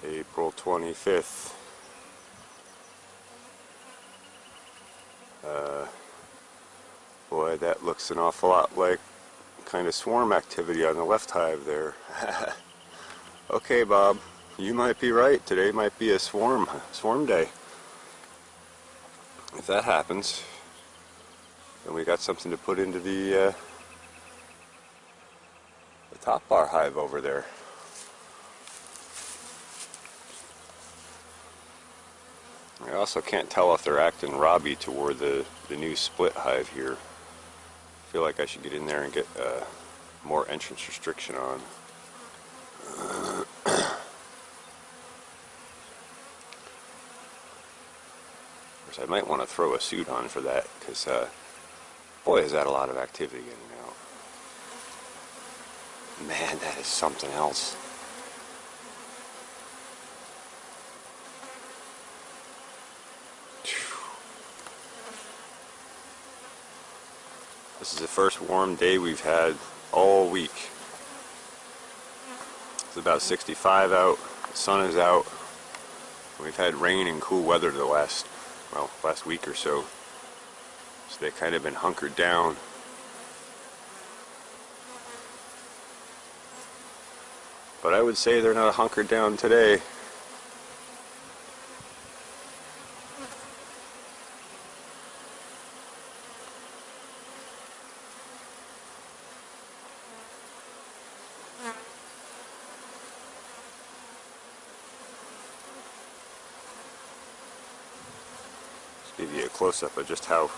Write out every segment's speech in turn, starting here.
April 25th. Boy, that looks an awful lot like kind of swarm activity on the left hive there. Okay, Bob, you might be right. Today might be a swarm day. If that happens, then we got something to put into the Topbar hive over there. I also can't tell if they're acting Robbie toward the new split hive here. I feel like I should get in there and get more entrance restriction on. Of course, I might want to throw a suit on for that, because boy, is that a lot of activity in and out. Man, that is something else. This is the first warm day we've had all week. It's about 65 out, the sun is out. We've had rain and cool weather the last week or so. So they've kind of been hunkered down. But I would say they're not hunkered down today. Give you a close-up of just how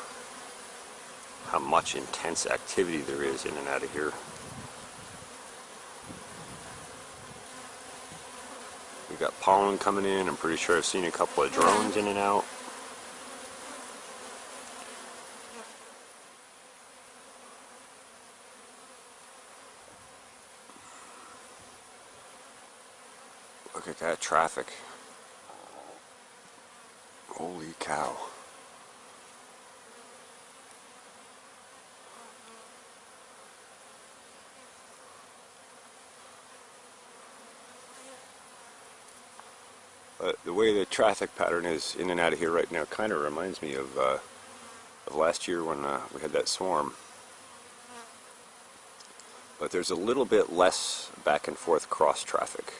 much intense activity there is in and out of here. We got pollen coming in. I'm pretty sure I've seen a couple of drones in and out. Look at that traffic. Holy cow. The way the traffic pattern is in and out of here right now kind of reminds me of last year when we had that swarm. But there's a little bit less back and forth cross traffic,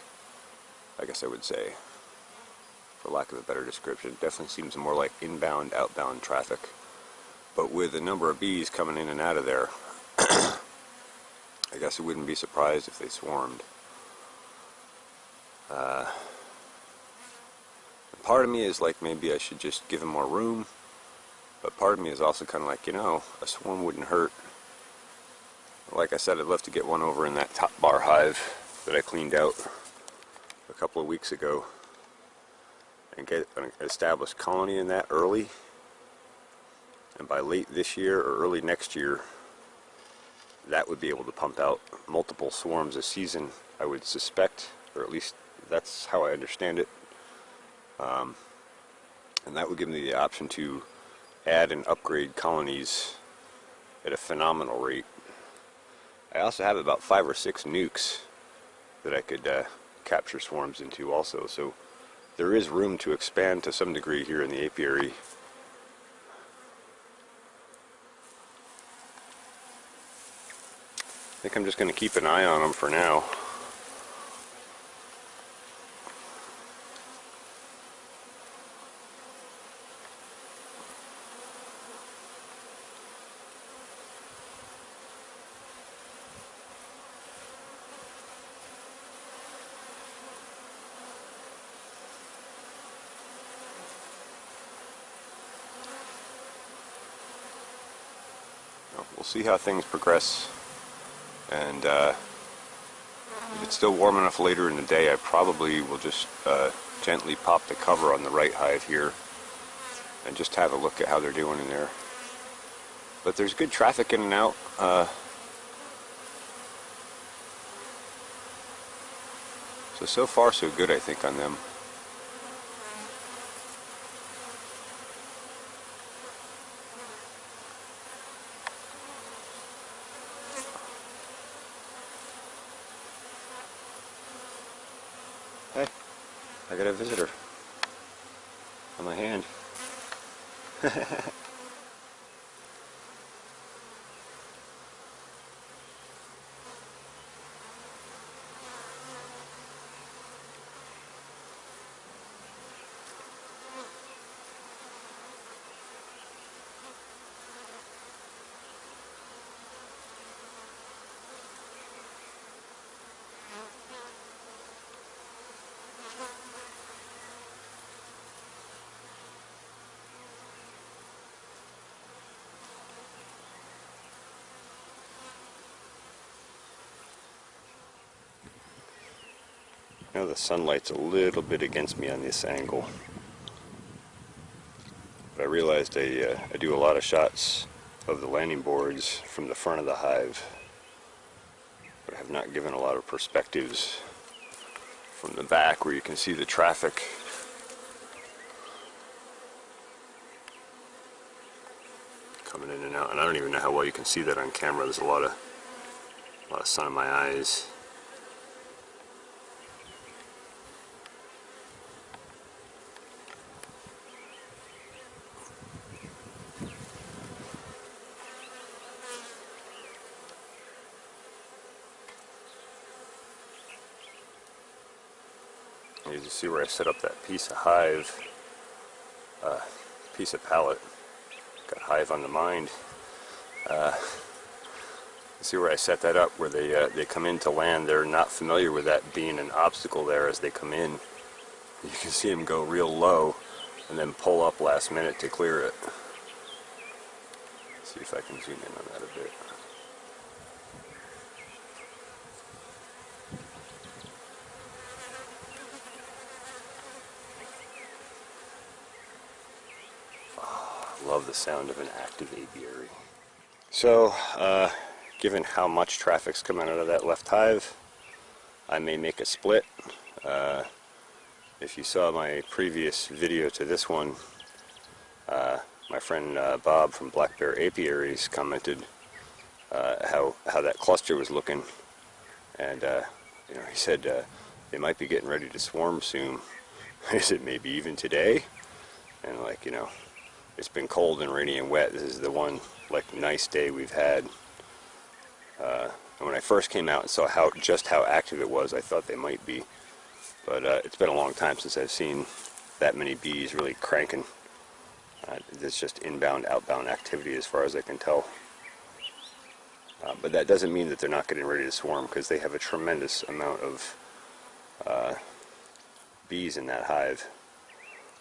I guess I would say, for lack of a better description. It definitely seems more like inbound, outbound traffic. But with the number of bees coming in and out of there, I guess I wouldn't be surprised if they swarmed. Part of me is like, maybe I should just give them more room, but part of me is also kind of like, you know, a swarm wouldn't hurt. Like I said, I'd love to get one over in that Topbar hive that I cleaned out a couple of weeks ago and get an established colony in that early, and by late this year or early next year, that would be able to pump out multiple swarms a season, I would suspect, or at least that's how I understand it. And that would give me the option to add and upgrade colonies at a phenomenal rate. I also have about 5 or 6 nukes that I could capture swarms into also, so there is room to expand to some degree here in the apiary. I think I'm just going to keep an eye on them for now. We'll see how things progress, and if it's still warm enough later in the day, I probably will just gently pop the cover on the right hive here and just have a look at how they're doing in there. But there's good traffic in and out. So far so good, I think, on them. Hey. I got a visitor on my hand. Now the sunlight's a little bit against me on this angle. But I realized I do a lot of shots of the landing boards from the front of the hive, but I have not given a lot of perspectives from the back where you can see the traffic. Coming in and out, and I don't even know how well you can see that on camera. There's a lot of sun in my eyes. You can see where I set up that piece of hive, piece of pallet. Got hive on the mind. See where I set that up, where they come in to land. They're not familiar with that being an obstacle there as they come in. You can see them go real low and then pull up last minute to clear it. See if I can zoom in on that a bit. Love the sound of an active apiary. So, given how much traffic's coming out of that left hive, I may make a split. If you saw my previous video to this one, my friend Bob from Black Bear Apiaries commented how that cluster was looking, and you know, he said they might be getting ready to swarm soon. I said maybe even today, and like, you know, it's been cold and rainy and wet. This is the one like nice day we've had. And when I first came out and saw just how active it was, I thought they might be. But it's been a long time since I've seen that many bees really cranking. It's just inbound, outbound activity as far as I can tell. But that doesn't mean that they're not getting ready to swarm, because they have a tremendous amount of bees in that hive.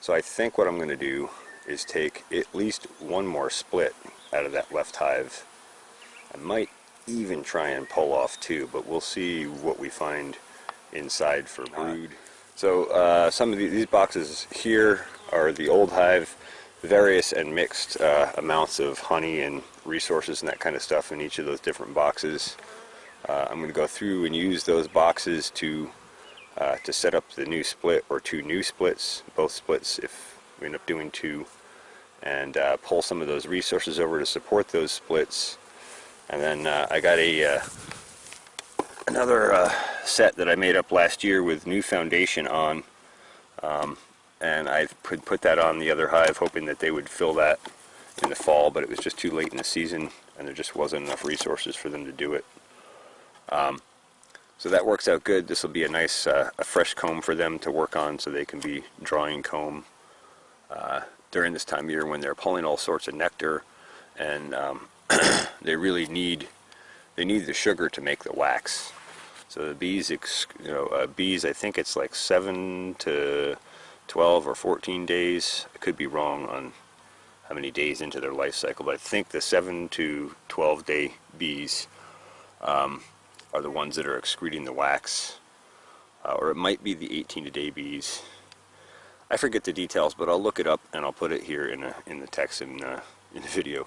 So I think what I'm going to do is take at least one more split out of that left hive. I might even try and pull off two, but we'll see what we find inside for brood. So some of these boxes here are the old hive, various and mixed amounts of honey and resources and that kind of stuff in each of those different boxes. I'm going to go through and use those boxes to set up the new split, or two new splits, both splits if we end up doing two, and pull some of those resources over to support those splits. And then I got another set that I made up last year with new foundation on, and I put that on the other hive, hoping that they would fill that in the fall, but it was just too late in the season and there just wasn't enough resources for them to do it. So that works out good. This will be a nice a fresh comb for them to work on, so they can be drawing comb during this time of year when they're pulling all sorts of nectar, and they really need the sugar to make the wax. So the bees, bees, I think it's like 7 to 12 or 14 days. I could be wrong on how many days into their life cycle, but I think the 7 to 12 day bees are the ones that are excreting the wax, or it might be the 18 day bees. I forget the details, but I'll look it up and I'll put it here in the text in the video.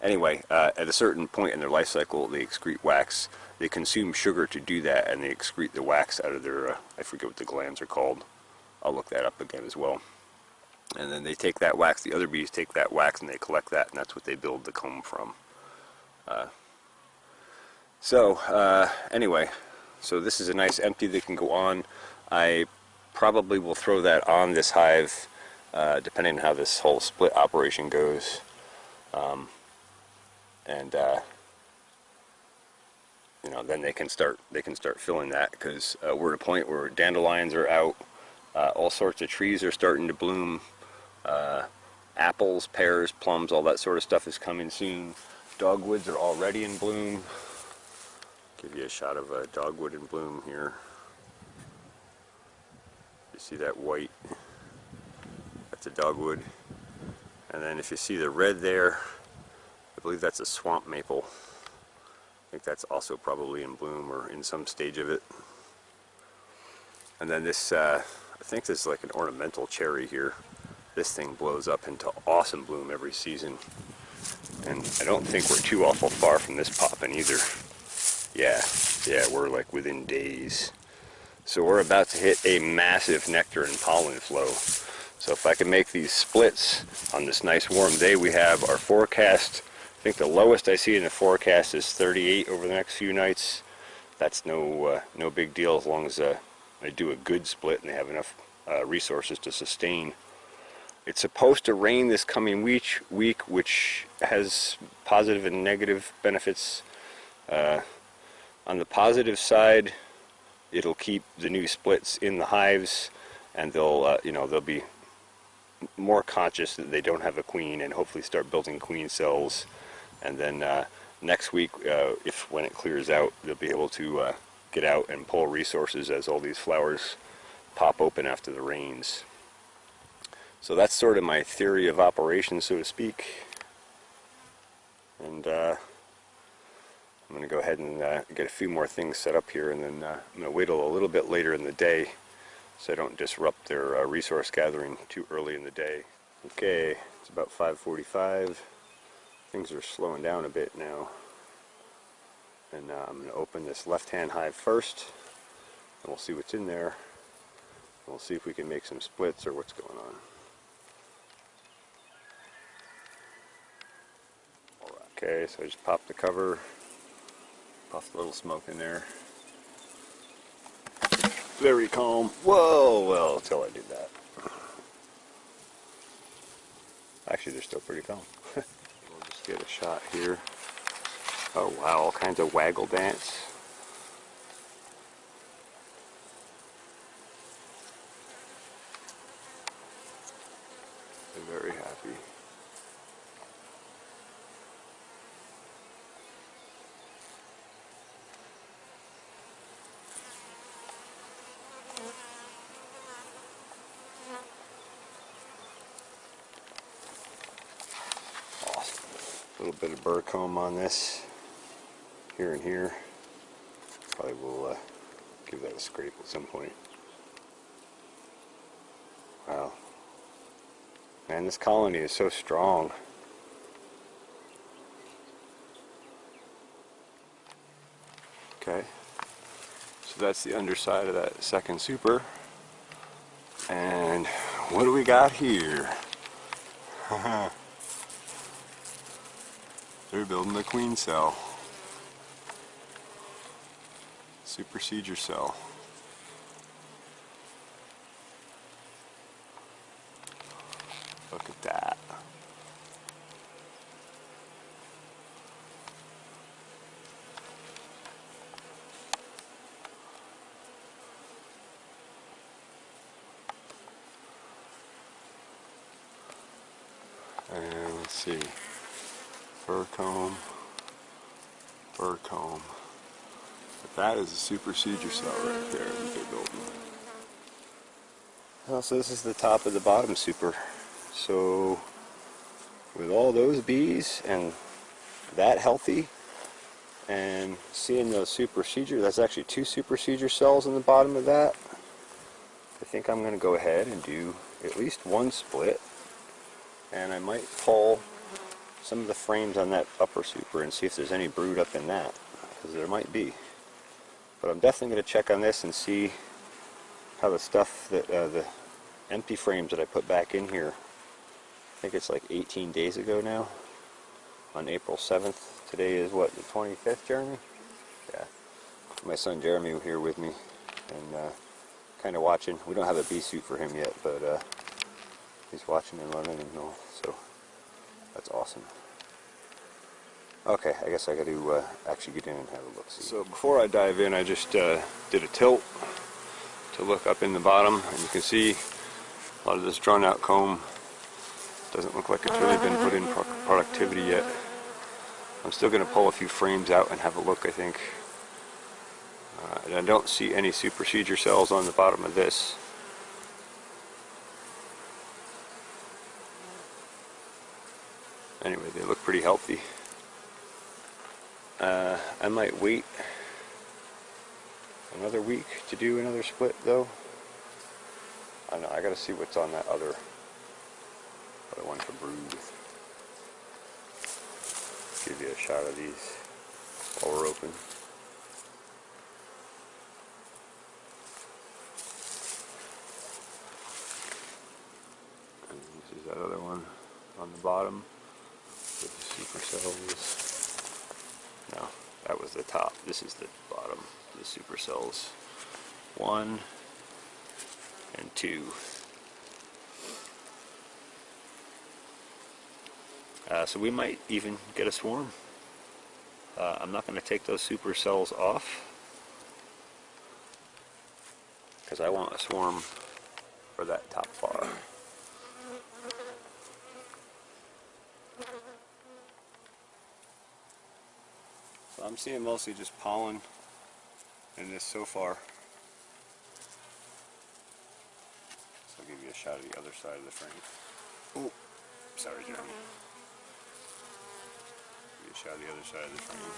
Anyway, at a certain point in their life cycle, they excrete wax. They consume sugar to do that, and they excrete the wax out of their, I forget what the glands are called. I'll look that up again as well. And then they take that wax, the other bees take that wax and they collect that, and that's what they build the comb from. Anyway, so this is a nice empty that can go on. I probably will throw that on this hive, depending on how this whole split operation goes. And you know, then they can start filling that, because we're at a point where dandelions are out, all sorts of trees are starting to bloom, apples, pears, plums, all that sort of stuff is coming soon. Dogwoods are already in bloom. Give you a shot of a dogwood in bloom here. You see that white? That's a dogwood. And then if you see the red there, I believe that's a swamp maple. I think that's also probably in bloom or in some stage of it. And then this, I think this is like an ornamental cherry here. This thing blows up into awesome bloom every season. And I don't think we're too awful far from this popping either. Yeah, we're like within days. So we're about to hit a massive nectar and pollen flow. So if I can make these splits on this nice warm day we have, our forecast, I think the lowest I see in the forecast is 38 over the next few nights. That's no big deal as long as I do a good split and they have enough resources to sustain. It's supposed to rain this coming week, which has positive and negative benefits. On the positive side, it'll keep the new splits in the hives, and they'll they'll be more conscious that they don't have a queen, and hopefully start building queen cells. And then next week, when it clears out, they'll be able to get out and pull resources as all these flowers pop open after the rains. So that's sort of my theory of operation, so to speak. And I'm going to go ahead and get a few more things set up here, and then I'm going to wait a little bit later in the day so I don't disrupt their resource gathering too early in the day. Okay, it's about 5:45. Things are slowing down a bit now. And I'm going to open this left-hand hive first, and we'll see what's in there. And we'll see if we can make some splits or what's going on. Okay, so I just popped the cover, puffed a little smoke in there. Very calm. Whoa, well, until I did that. Actually, they're still pretty calm. We'll just get a shot here. Oh wow, all kinds of waggle dance. They're very happy. Awesome. A little bit of burr comb on this, here and here. Probably will give that a scrape at some point. Wow. Man, this colony is so strong. Okay. So that's the underside of that second super. And what do we got here? They're building the queen cell. Supercedure cell. Look at that. And let's see. Fur comb. Fur comb. But that is a supercedure cell right there that they're building. Well, so this is the top of the bottom super. So with all those bees and that healthy, and seeing those supercedure, that's actually 2 supercedure cells in the bottom of that. I think I'm going to go ahead and do at least 1 split, and I might pull some of the frames on that upper super and see if there's any brood up in that, because there might be. But I'm definitely going to check on this and see how the stuff that the empty frames that I put back in here, I think it's like 18 days ago now, on April 7th. Today is what, the 25th, Jeremy? Yeah. My son Jeremy was here with me, and kind of watching. We don't have a bee suit for him yet, but he's watching and running and all, so that's awesome. Okay, I guess I got to actually get in and have a look. See. So before I dive in, I just did a tilt to look up in the bottom, and you can see a lot of this drawn out comb doesn't look like it's really been put in productivity yet. I'm still going to pull a few frames out and have a look, I think. And I don't see any Supercedure cells on the bottom of this. Anyway, they look pretty healthy. I might wait another week to do another split though. I don't know, I gotta see what's on that other one to brood. Give you a shot of these while we're open. And this is that other one on the bottom with the supercells. No, that was the top. This is the bottom. The supercells 1 and 2. So we might even get a swarm. I'm not going to take those supercells off because I want a swarm for that top bar. So I'm seeing mostly just pollen in this so far. So I'll give you a shot of the other side of the frame. Oh, sorry, Jeremy. Give you a shot of the other side of the frame.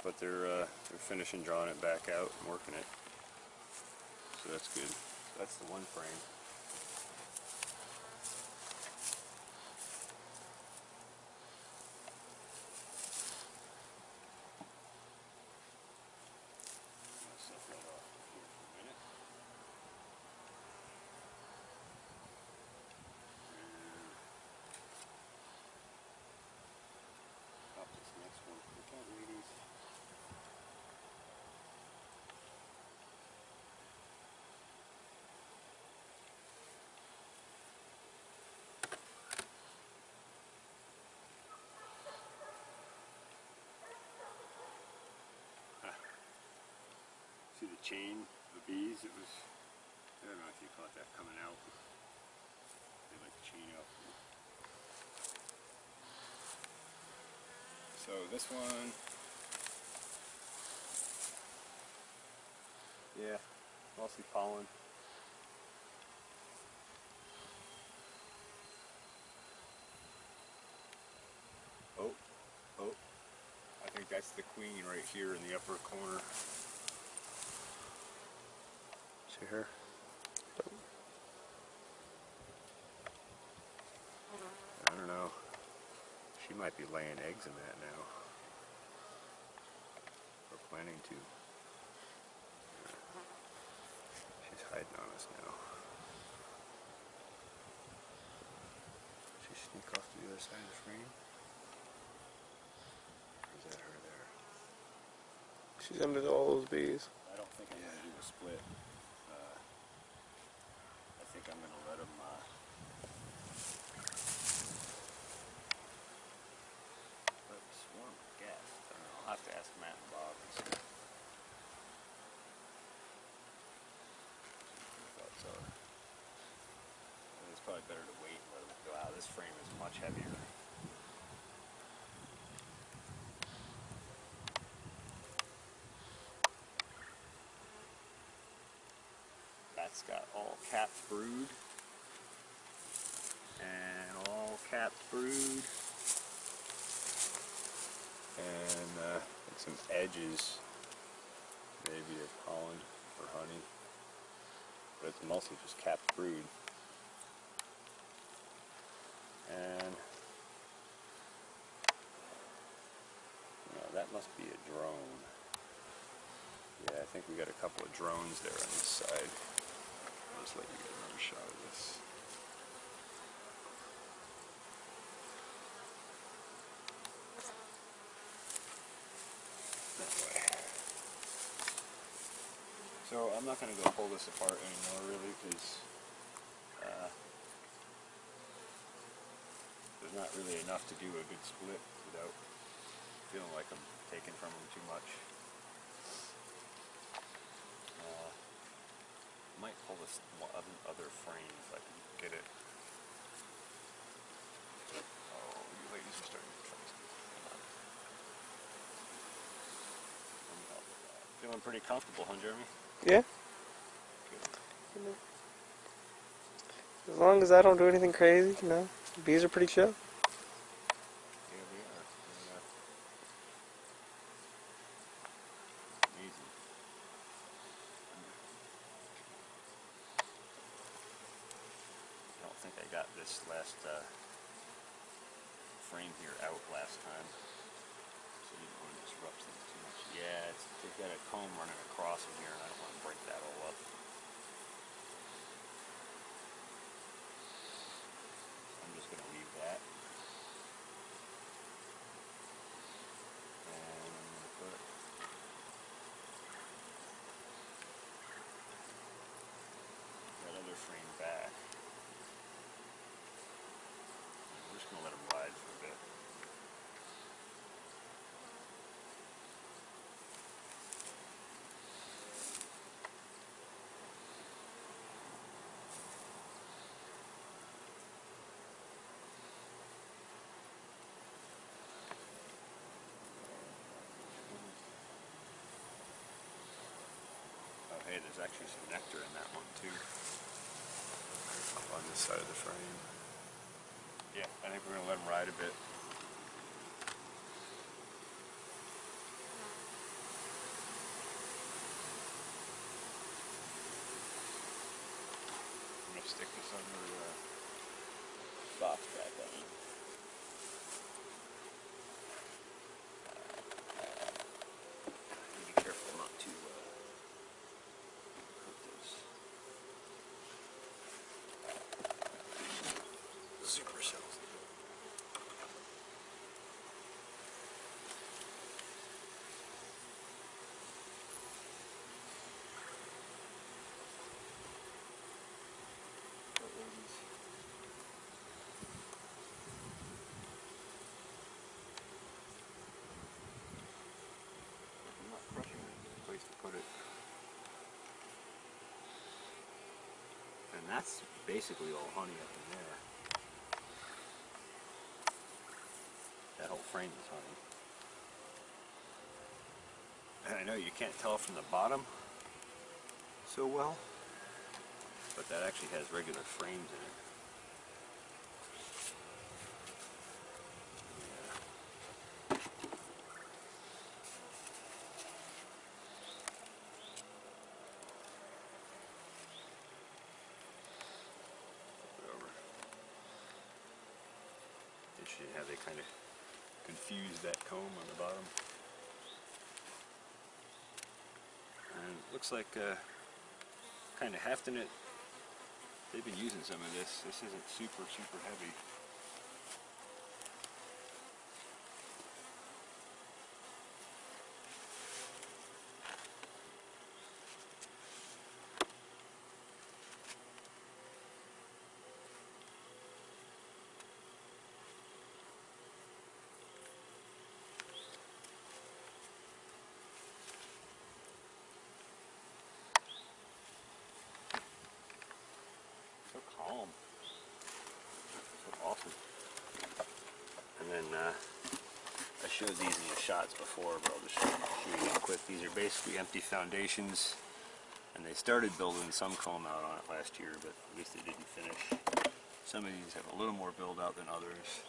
But they're finishing drawing it back out and working it. So that's good. That's the one frame. See the chain of bees? It was, I don't know if you caught that coming out. They like to chain out. So this one, yeah, mostly pollen. Oh, I think that's the queen right here in the upper corner. See her? I don't know. She might be laying eggs in that now. Or planning to. She's hiding on us now. She sneak off to the other side of the frame? Or is that her there? She's under all those bees. I don't think I'm going to do a split. I think I'm going to let them swarm, I guess. I don't know. I'll have to ask Matt and Bob and see what their thoughts are. It's probably better to wait and let them go out. This frame is much heavier. That's got all capped brood and all capped brood and like some edges maybe of pollen or honey, but it's mostly just capped brood. And that must be a drone. Yeah, I think we got a couple of drones there on this side. I'll just let you get another shot of this. boy. So I'm not going to go pull this apart anymore, really, because there's not really enough to do a good split without feeling like I'm taking from them too much. Might pull this other frame if I can get it. Oh, you ladies are starting to try to. Let me help with that. Feeling pretty comfortable, huh, Jeremy? Yeah. Good. As long as I don't do anything crazy, you know, bees are pretty chill. Yeah, they are. Amazing. I don't think I got this last frame here out last time, so I didn't want to disrupt things too much. Yeah, they've got a comb running across in here, and I don't want to break that all up. I'm just going to leave that. And I'm going to put that other frame back. And we're just going to let them ride for a bit. Oh, hey, there's actually some nectar in that one too. Up on this side of the frame. Yeah, I think we're going to let them ride a bit. I'm going to stick this under the box back on. Be careful not to hurt those super cells. I'm not crushing it. There's a place to put it. And that's basically all honey up in there. That whole frame is honey. And I know you can't tell from the bottom so well, but that actually has regular frames in it. Interesting how they kind of confuse that comb on the bottom. And it looks like kind of hefting it. They've been using some of this. This isn't super heavy. So calm. So awesome. And then I showed these in the shots before, but I'll just show you real quick. These are basically empty foundations, and they started building some comb out on it last year, but at least they didn't finish. Some of these have a little more build out than others,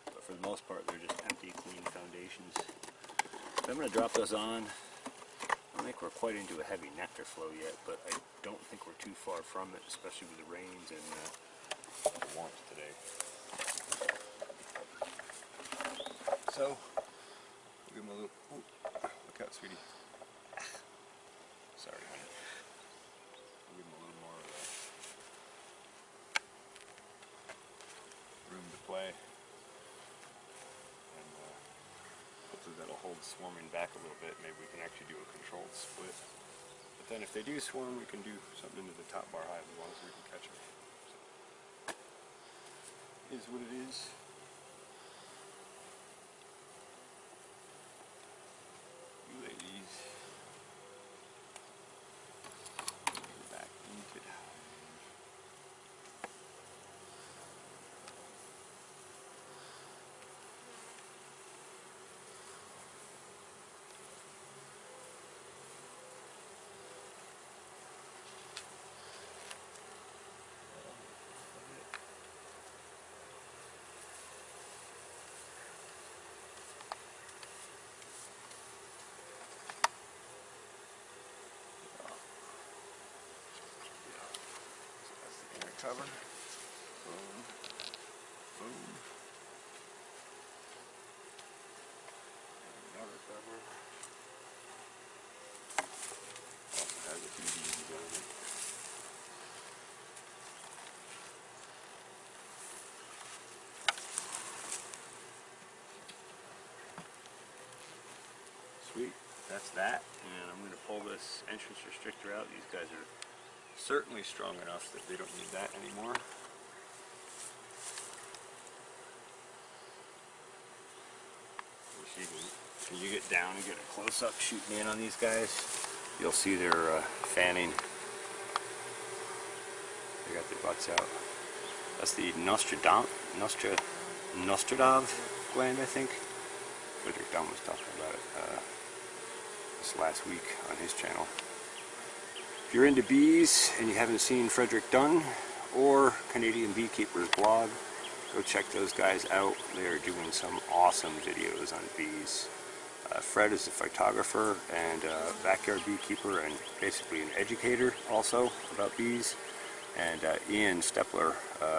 but for the most part they're just empty, clean foundations. So I'm going to drop those on. I don't think we're quite into a heavy nectar flow yet, but I don't think we're too far from it, especially with the rains and the warmth today. So, give them a little. Ooh, look out, sweetie. Sorry, honey. We'll give them a little more room to play, and put hopefully that'll hold swarming back a little bit. Maybe we can actually do a controlled split. But then if they do swarm, we can do something into the Topbar hive as long as we can catch them. So, is what it is. You ladies. Go back into the hive. Cover. Boom. Boom. Another cover. Also has a few beads on it. Sweet. That's that. And I'm going to pull this entrance restrictor out. These guys are certainly strong enough that they don't need that anymore. Can you get down and get a close-up shooting in on these guys? You'll see they're fanning. They got their butts out. That's the Nostradav gland, I think. Frederick Dunn was talking about it this last week on his channel. If you're into bees and you haven't seen Frederick Dunn or Canadian Beekeeper's blog, go check those guys out. They are doing some awesome videos on bees. Fred is a photographer and a backyard beekeeper and basically an educator also about bees. And Ian Stepler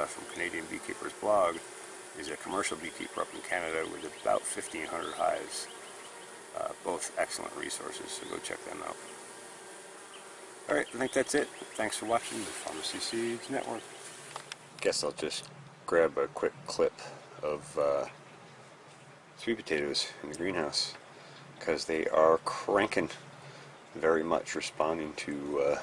from Canadian Beekeeper's blog is a commercial beekeeper up in Canada with about 1,500 hives. Both excellent resources, so go check them out. Alright, I think that's it. Thanks for watching the Pharmacy Seeds Network. Guess I'll just grab a quick clip of sweet potatoes in the greenhouse because they are cranking, very much responding to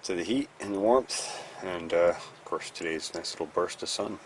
the heat and the warmth, and of course today's nice little burst of sun.